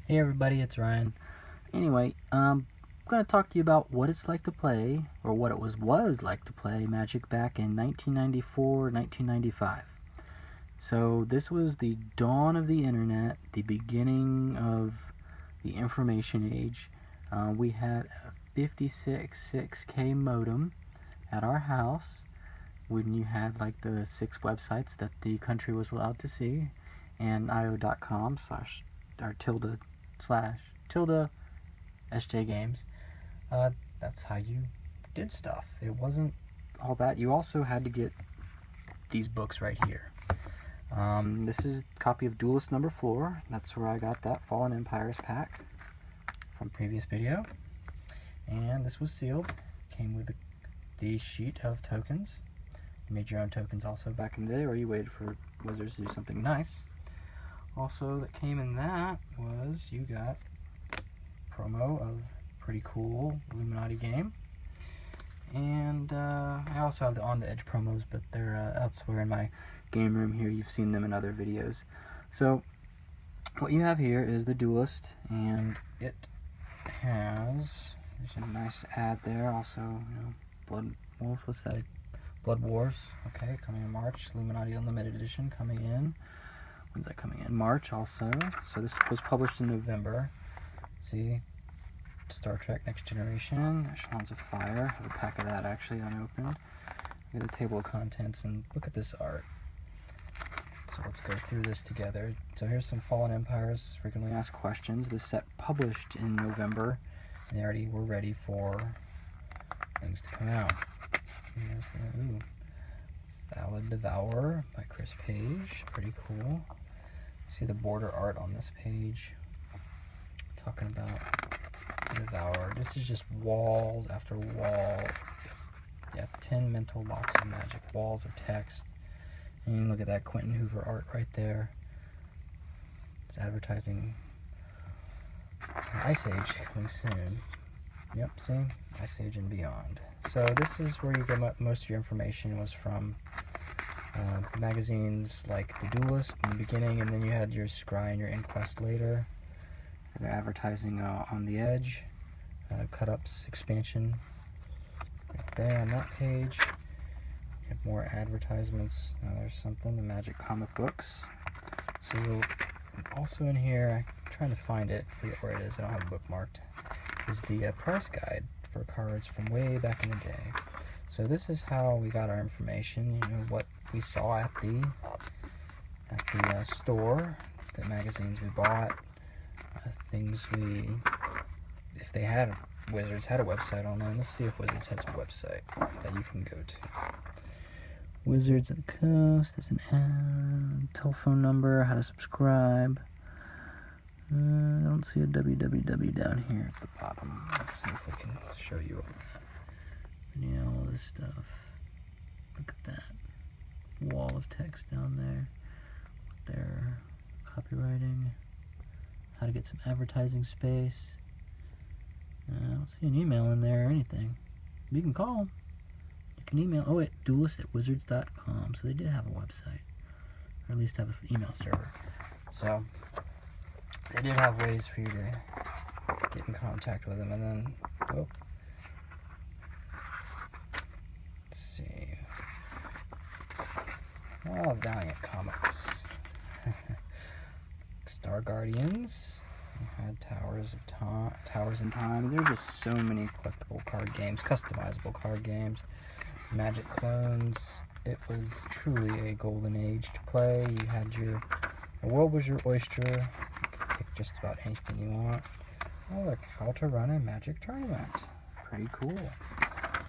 Hey everybody, it's Ryan. Anyway, I'm going to talk to you about what it's like to play, or what it was like to play Magic back in 1994, 1995. So this was the dawn of the internet, the beginning of the information age. We had a 56.6K modem at our house when you had like the 6 websites that the country was allowed to see, and io.com or tilde SJ Games. That's how you did stuff. It wasn't all that. You also had to get these books right here. This is a copy of Duelist number 4. That's where I got that Fallen Empires pack from previous video. And this was sealed. Came with the sheet of tokens. You made your own tokens also back in the day, or you waited for Wizards to do something nice. Also that came in that was you got promo of pretty cool Illuminati game, and I also have the On the Edge promos, but they're elsewhere in my game room here. You've seen them in other videos. So what you have here is the Duelist, and it has, there's a nice ad there. Also, Blood Wolf, what's that? Blood Wars. Okay, coming in March. Illuminati Unlimited Edition coming in. When's that coming in? March also. So this was published in November. See, Star Trek Next Generation, Echelons of Fire. I have a pack of that actually unopened. Look at the table of contents and look at this art. So let's go through this together. So here's some Fallen Empires, frequently asked questions. This set published in November, and they already were ready for things to come out. Here's the, Valid Devourer by Chris Page, pretty cool. See the border art on this page, talking about Devourer. This is just walls after wall. Yeah, 10 mental blocks of magic, walls of text. And look at that Quentin Hoover art right there. It's advertising Ice Age coming soon. Yep, see? Ice Age and beyond. So this is where you get most of your information was from magazines like The Duelist in the beginning, and then you had your Scry and your Inquest later. They're advertising On the Edge, Cut-Ups expansion right there on that page. You have more advertisements. Now there's something, the Magic comic books. So also in here, I'm trying to find it, I forget where it is, I don't have it bookmarked, is the price guide for cards from way back in the day. So this is how we got our information, what we saw at the store, the magazines we bought, things if they had, Wizards had a website online. Let's see if Wizards has a website that you can go to. Wizards of the Coast, there's an ad, telephone number, how to subscribe. I don't see a www down here at the bottom. Let's see if we can show you all that. All this stuff. Look at that wall of text down there. They're copywriting. How to get some advertising space. I don't see an email in there or anything. You can call them. You can email. Oh wait, duelist@wizards.com. So they did have a website, or at least have an email server. So they did have ways for you to get in contact with them. And then, let's see. Oh, Valiant Comics. Star Guardians. We had Towers in Time. There are just so many collectible card games, customizable card games. Magic clones. It was truly a golden age to play. You had the world was your oyster. You could pick just about anything you want. Oh look, how to run a Magic tournament. Pretty cool.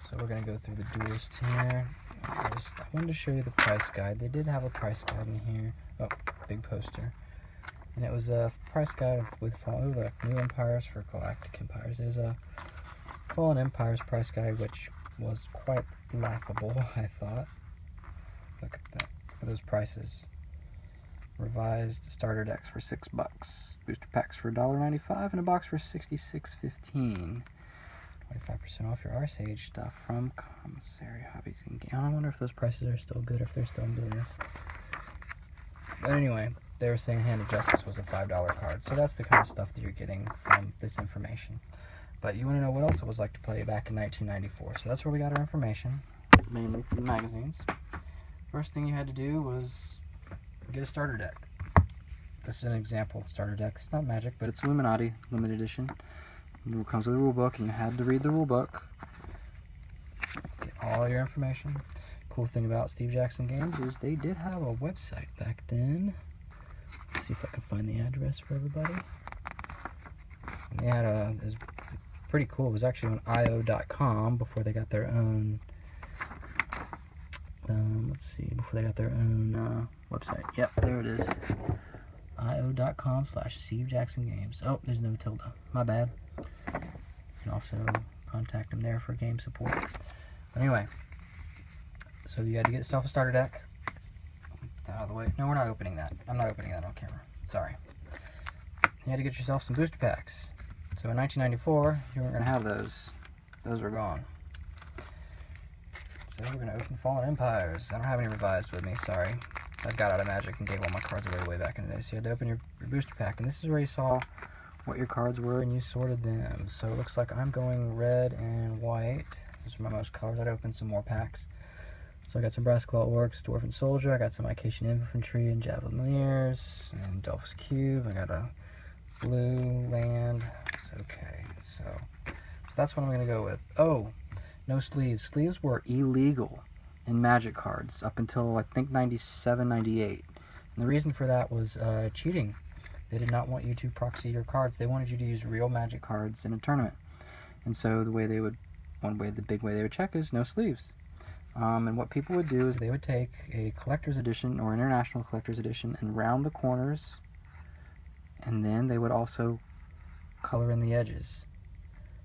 So we're going to go through the Duelist here. I wanted to show you the price guide. They did have a price guide in here. Oh, big poster. And it was a price guide with New Empires for Galactic Empires. There's a Fallen Empires price guide, which was quite laughable, I thought. Look at that. Look at those prices. Revised starter decks for $6, booster packs for $1.95, and a box for $66.15. 25% off your Ice Age stuff from Commissary Hobbies and Games. I wonder if those prices are still good, if they're still in business. But anyway, they were saying Hand of Justice was a $5 card. So that's the kind of stuff that you're getting from Disinformation. But you want to know what else it was like to play back in 1994. So that's where we got our information, mainly from the magazines. First thing you had to do was get a starter deck. This is an example starter deck. It's not Magic, but it's Illuminati limited edition. It comes with a rule book, and you had to read the rule book. Get all your information. Cool thing about Steve Jackson Games is they did have a website back then. Let's see if I can find the address for everybody. And they had it was pretty cool. It was actually on io.com before they got their own. Before they got their own website. Yep, there it is. io.com/Steve Jackson Games. Oh, there's no tilde. My bad. You can also contact them there for game support. But anyway, so you had to get yourself a starter deck. Put that out of the way. No, we're not opening that. I'm not opening that on camera. Sorry. You had to get yourself some booster packs. So in 1994, you weren't going to have those. Those were gone. So we're going to open Fallen Empires. I don't have any revised with me, sorry. I got out of Magic and gave all my cards away way back in the day. So you had to open your booster pack. And this is where you saw what your cards were and you sorted them. So it looks like I'm going red and white. Those are my most colors. I'd open some more packs. So I got some Brass Claw Orcs, Dwarf and Soldier. I got some Icatian Infantry and Javelineers and Delph's Cube. I got a blue land. Okay, so that's what I'm going to go with. Oh, no sleeves. Sleeves were illegal in Magic cards up until I think 97, 98. And the reason for that was cheating. They did not want you to proxy your cards. They wanted you to use real Magic cards in a tournament. And so the big way they would check is no sleeves. And what people would do is they would take a collector's edition or international collector's edition and round the corners, and then they would also color in the edges.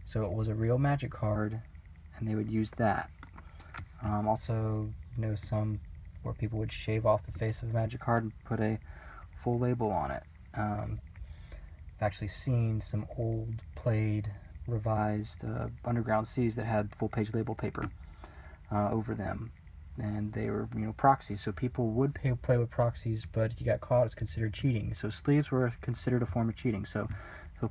So it was a real Magic card, and they would use that. Also, some where people would shave off the face of a Magic card and put a full label on it. I've actually seen some old played, revised Underground Seas that had full-page label paper over them, and they were proxies. So people would play with proxies, but if you got caught, it's considered cheating. So sleeves were considered a form of cheating. So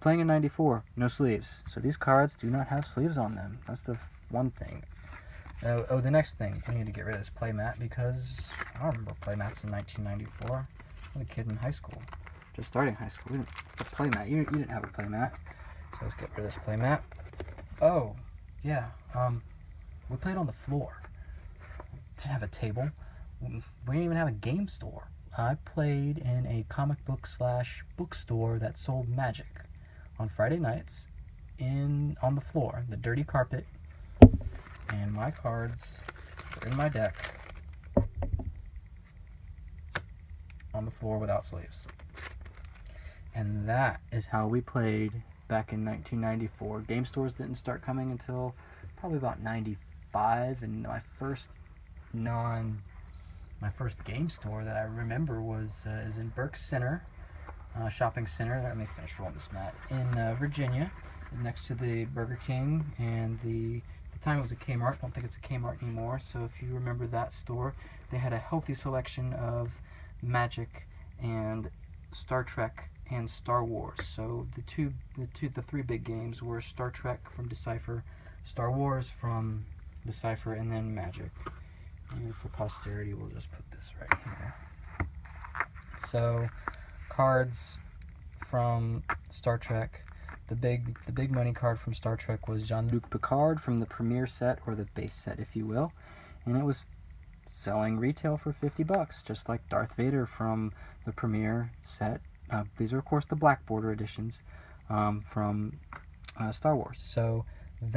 playing in 94, no sleeves. So these cards do not have sleeves on them. That's the one thing. Oh, the next thing, we need to get rid of this playmat because I don't remember playmats in 1994. I was a kid in high school, just starting high school. It's a playmat. You didn't have a playmat. So let's get rid of this playmat. Oh, yeah. We played on the floor. Didn't have a table. We didn't even have a game store. I played in a comic book / bookstore that sold Magic on Friday nights on the floor, the dirty carpet, and my cards were in my deck on the floor without sleeves. And that is how we played back in 1994. Game stores didn't start coming until probably about 95, and my first game store that I remember is in Burke Center, shopping center. Let me finish rolling this mat in Virginia, next to the Burger King, and at the time it was a Kmart. I don't think it's a Kmart anymore. So if you remember that store, they had a healthy selection of Magic and Star Trek and Star Wars. So the three big games were Star Trek from Decipher, Star Wars from Decipher, and then Magic. And for posterity, we'll just put this right here. So, cards from Star Trek. The big money card from Star Trek was Jean-Luc Picard from the premiere set, or the base set, if you will, and it was selling retail for $50, just like Darth Vader from the premiere set. These are, of course, the black border editions from Star Wars. So and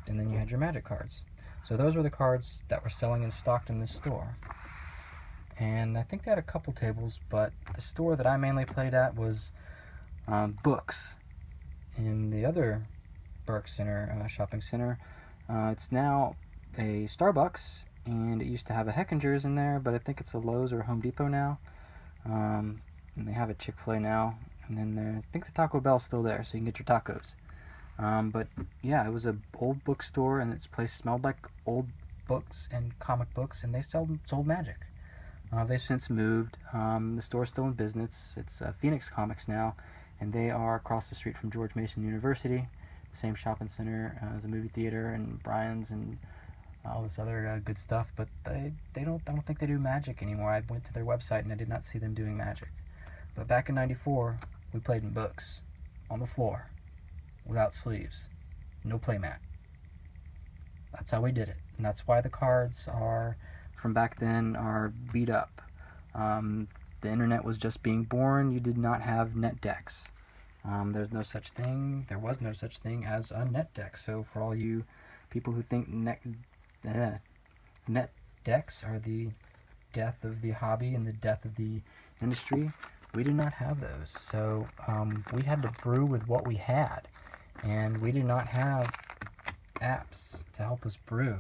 then you had your Magic cards. So those were the cards that were selling and stocked in this store. And I think they had a couple tables, but the store that I mainly played at was books. In the other Burke Center shopping center, it's now a Starbucks, and it used to have a Heckinger's in there, but I think it's a Lowe's or a Home Depot now. And they have a Chick-fil-A now, and then I think the Taco Bell's still there, so you can get your tacos. But yeah, it was an old bookstore, and its place smelled like old books and comic books, and they sold Magic. They've since moved. The store's still in business. It's Phoenix Comics now, and they are across the street from George Mason University, the same shopping center as a movie theater and Brian's and all this other good stuff. But I don't think they do magic anymore. I went to their website and I did not see them doing magic. But back in '94, we played in books, on the floor, without sleeves, no playmat. That's how we did it, and that's why the cards are from back then are beat up. The internet was just being born. You did not have net decks. There was no such thing as a net deck. So for all you people who think net decks are the death of the hobby and the death of the industry, we did not have those. So we had to brew with what we had, and we did not have apps to help us brew.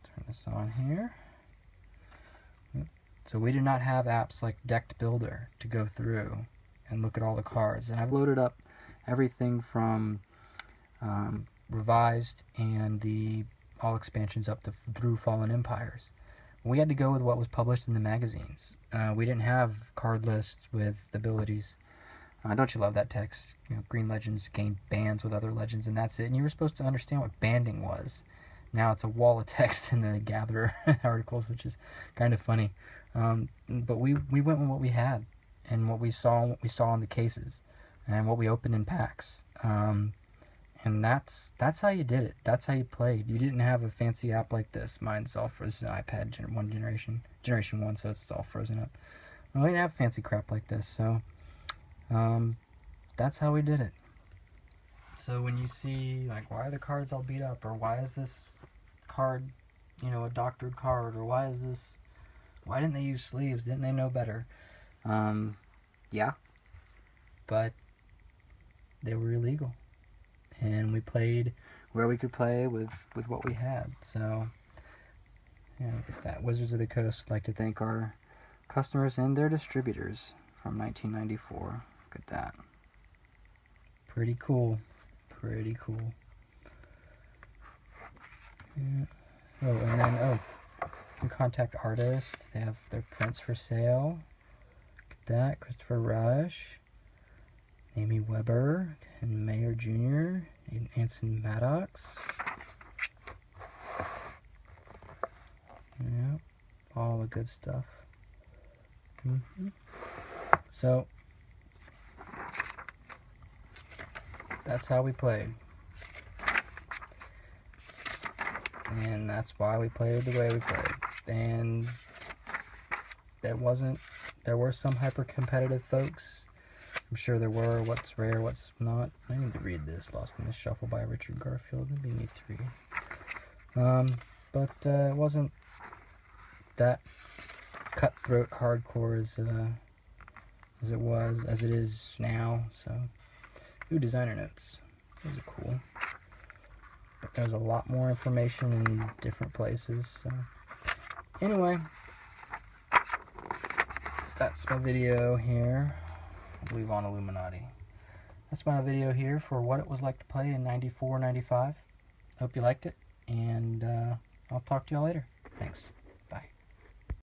Turn this on here. So we did not have apps like Decked Builder to go through and look at all the cards. And I've loaded up everything from Revised and the all expansions up to through Fallen Empires. We had to go with what was published in the magazines. We didn't have card lists with abilities. Don't you love that text? You know, green legends gain bands with other legends, and that's it. And you were supposed to understand what banding was. Now it's a wall of text in the Gatherer articles, which is kind of funny. But we went with what we had, and what we saw in the cases, and what we opened in packs. And that's how you did it. That's how you played. You didn't have a fancy app like this. Mine's all frozen. This is an iPad generation 1, so it's all frozen up. We didn't have fancy crap like this, so that's how we did it. So when you see, like, why are the cards all beat up, or why is this card, a doctored card, or why didn't they use sleeves? Didn't they know better? Yeah, but they were illegal, and we played where we could play with what we had. So, look at that. Wizards of the Coast would like to thank our customers and their distributors from 1994. Look at that. Pretty cool. Pretty cool. Yeah. Oh, and then, you can contact artists. They have their prints for sale. Look at that. Christopher Rush, Amy Weber, and Mayer Jr., and Anson Maddox. Yeah, all the good stuff. So, that's how we played. And that's why we played the way we played. And there were some hyper-competitive folks. I'm sure there were. What's rare, what's not. I need to read this. Lost in the Shuffle by Richard Garfield. That'd be neat to read. But it wasn't that cutthroat hardcore as it is now. So, ooh, designer notes. Those are cool. But there's a lot more information in different places. So, anyway, that's my video here. I believe on Illuminati. That's my video here for what it was like to play in '94, '95. Hope you liked it, and I'll talk to y'all later. Thanks.